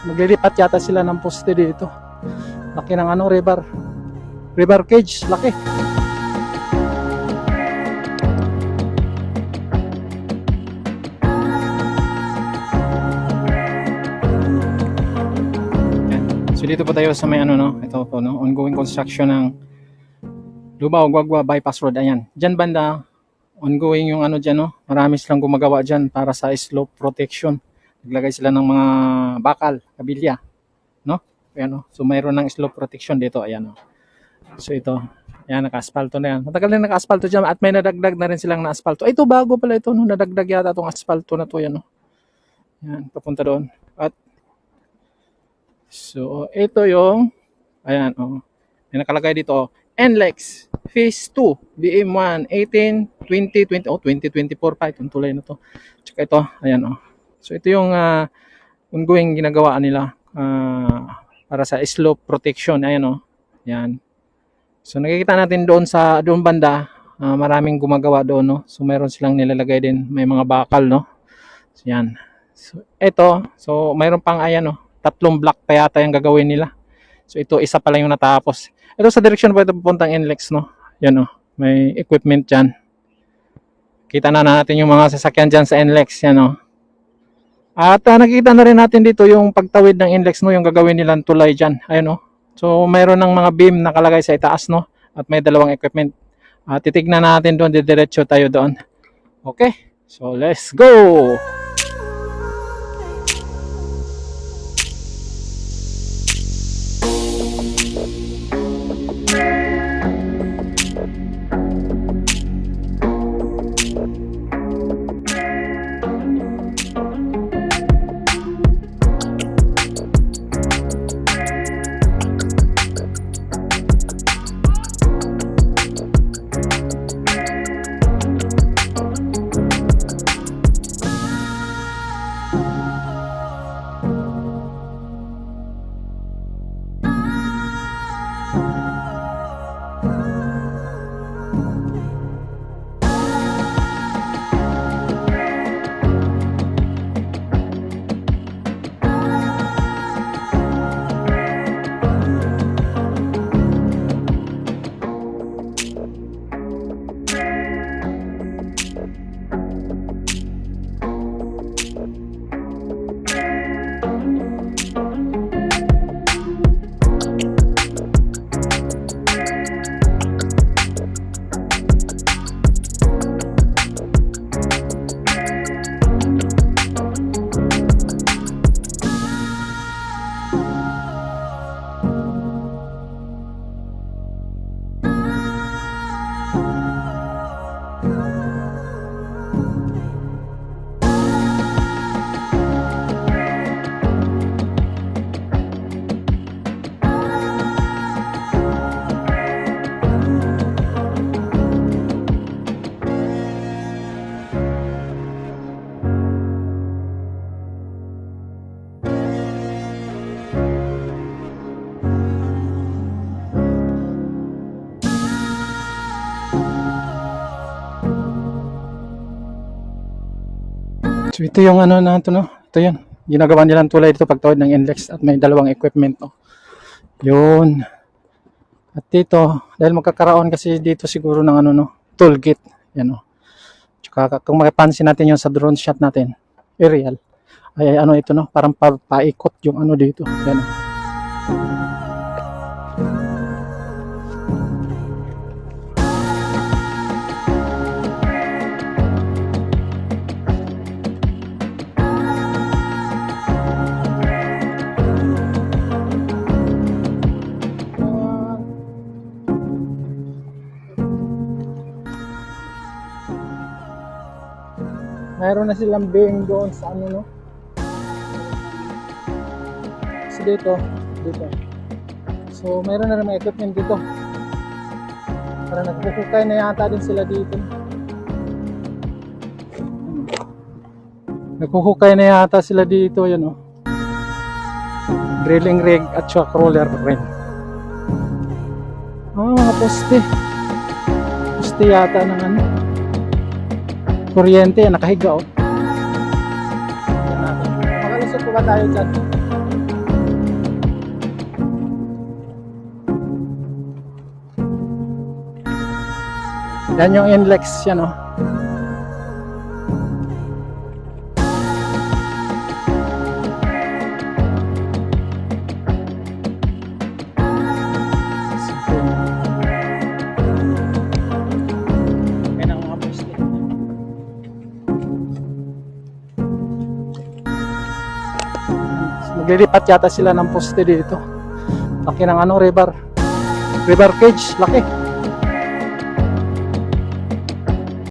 Maglilipat yata sila ng poste dito. Laki ng ano, river cage, laki. So dito po tayo sa may ano, no, ito po, no, ongoing construction ng Lubao-Guagua bypass road. Ayan, dyan banda ongoing yung ano dyan, no, marami silang gumagawa dyan para sa slope protection. Naglagay sila ng mga bakal, kabilya, no. Ayan, no, so mayroon ng slope protection dito. Ayan, no. So ito, ayan, naka-asfalto na yan. Matagal na naka-asfalto dyan at may nadagdag na rin silang na-asfalto. Ay, ito bago pala ito, no, nadagdag yata itong asfalto na to. Yan, no. Ayan, papunta doon. At so, ito yung, ayan, oh, may nakalagay dito, oh, NLEX Phase 2, BM1, 18, 20, 20, oh, 2024 pa, itong tulay na to. Tsaka ito, ayan, oh. So, ito yung ongoing ginagawa nila para sa slope protection, ayan, oh. Ayan. So, nakikita natin doon banda, maraming gumagawa doon, no. So, mayroon silang nilalagay din, may mga bakal, no. So, ayan. So, ito, so, mayroon pang, ayan, oh, 3 block pa yata yung gagawin nila. So ito, isa pa lang yung natapos. Ito sa direction po ito pupuntang NLEX, no? Yan, oh, may equipment dyan. Kita na natin yung mga sasakyan dyan sa NLEX. Yan, oh. At nakikita na rin natin dito yung pagtawid ng NLEX, no? Yung gagawin nilang tulay dyan. Ayun, oh. So mayroon ng mga beam nakalagay sa itaas, no? At may dalawang equipment. Titignan natin doon, didiretso tayo doon. Okay, so let's go! So ito yung ano na ito, no? Ito yun. Ginagawa nilang tulay dito pagtawid ng NLEX at may dalawang equipment, no? Yun. At dito, dahil magkakaroon kasi dito siguro ng ano, no? Toll gate. Yan, no? Tsaka kung mapapansin natin yung sa drone shot natin, aerial, ay ano ito, no? Parang paikot yung ano dito. Yan, no? Mayroon na silang beam doon sa ano, no? So dito. So mayroon na rin mga equipment dito. Para nagpupukay na yata din sila dito. Nagpupukay na yata sila dito, yan, oh. Drilling rig at saka crawler rin. Mga poste. Poste yata ng ano. Kuryente, nakahiga, oh. Makalusot po ba tayo dyan? Yan yung NLEX, yan oh. Yan ang mga poste. Maglilipat yata sila ng poste dito. Laki ng ano, river cage, laki.